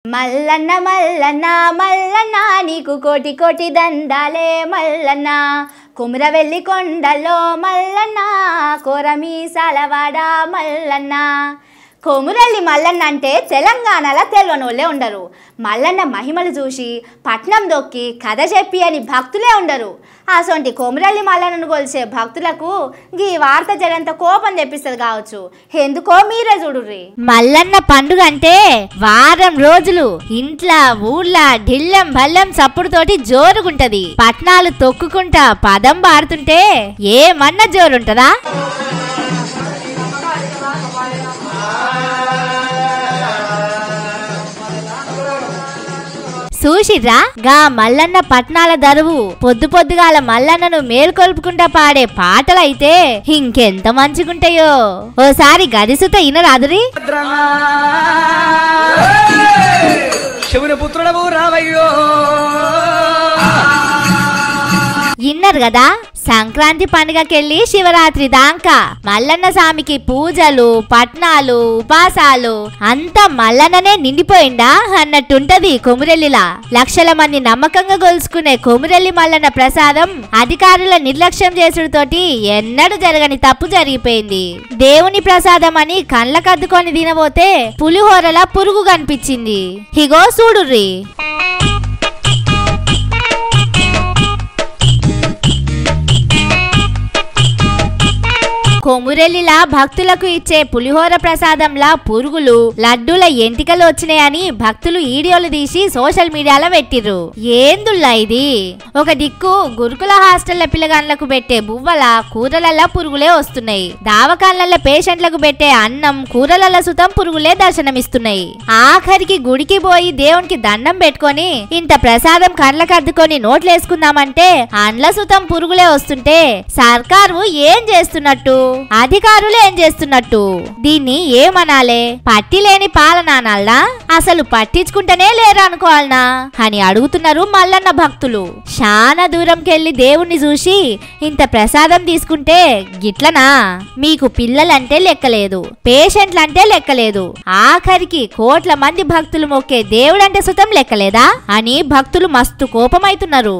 మల్లన్న మల్లన్న మల్లన్న నీకు కోటి కోటి దండాలే మల్లన్న కుమరవెల్లి కొండలో మల్లన్న కోరమీసాలవాడ మల్లన్న. కొమురల్లి మల్లన్న అంటే తెలంగాణలో తెల్వనోళ్ళే ఉండరు. మల్లన్న మహిమలు చూసి పట్నం దొక్కి కథ చెప్పి అని భక్తులే ఉండరు. అసొంటి కొమురల్లి మల్లన్నను కొలిసే భక్తులకు ఈ వార్త జగంత కోపం తెప్పిస్తుంది కావచ్చు. ఎందుకో మీరే చూడుర్రి. మల్లన్న పండుగ అంటే వారం రోజులు ఇంట్లో ఊళ్ళ ఢిల్లం బల్లం సప్పుడుతోటి జోరుగుంటది. పట్నాలు తొక్కుకుంటా పదం పాడుతుంటే ఏమన్నా జోరుంటదా? చూసిర్రా గా మల్లన్న పట్నాల దరువు పొద్దు పొద్దుగాల మల్లన్నను మేల్కొల్పుకుంటా పాడే పాటలైతే ఇంకెంత మంచిగుంటాయో. ఓసారి గదిసుత ఇనరాదురి. శివుని పుత్రుడవు రావయ్యో. ఇన్నరు కదా, సంక్రాంతి పండుగకెళ్ళి శివరాత్రి దాకా మల్లన్న స్వామికి పూజలు పట్నాలు ఉపాసాలు అంతా మల్లన్ననే నిండిపోయిందా అన్నట్టుంటది కొమురెల్లిలా. లక్షల మంది నమ్మకంగా గొలుసుకునే కొమురెల్లి మల్లన్న ప్రసాదం అధికారుల నిర్లక్ష్యం చేసుడుతోటి ఎన్నడూ జరగని తప్పు జరిగిపోయింది. దేవుని ప్రసాదం అని కళ్ళకద్దుకొని తినబోతే పులిహోరలా పురుగు కనిపించింది. ఇగో చూడుర్రి. కొమురెల్లిలా భక్తులకు ఇచ్చే పులిహోర ప్రసాదంలా పురుగులు లడ్డూల ఎంటికలు వచ్చినాయని భక్తులు వీడియోలు తీసి సోషల్ మీడియాలో పెట్టిర్రు. ఏందుల్లా ఇది? ఒక దిక్కు గురుకుల హాస్టళ్ల పిల్లగాండ్లకు పెట్టే బువ్వల కూరలల్లా పురుగులే వస్తున్నాయి. దావకాన్ల పేషెంట్లకు పెట్టే అన్నం కూరలల్ల సుతం పురుగులే దర్శనమిస్తున్నాయి. ఆఖరికి గుడికి పోయి దేవునికి దండం పెట్టుకొని ఇంత ప్రసాదం కళ్ళకు అద్దుకొని నోట్లేసుకుందామంటే అండ్ల సుతం పురుగులే వస్తుంటే సర్కారు ఏం చేస్తున్నట్టు, అధికారులు ఏం చేస్తున్నట్టు? దీన్ని ఏమనాలే? పట్టి లేని పాలన అనాలనా? అసలు పట్టించుకుంటేనే లేరు అనుకోవాలనా అని అడుగుతున్నారు మల్లన్న భక్తులు. చాలా దూరంకెళ్ళి దేవుణ్ణి చూసి ఇంత ప్రసాదం తీసుకుంటే గిట్లనా? మీకు పిల్లలంటే లెక్కలేదు, పేషెంట్లంటే లెక్కలేదు, ఆఖరికి కోట్ల మంది భక్తులు మొక్కే దేవుడంటే సుతం లెక్కలేదా అని భక్తులు మస్తు కోపమైతున్నారు.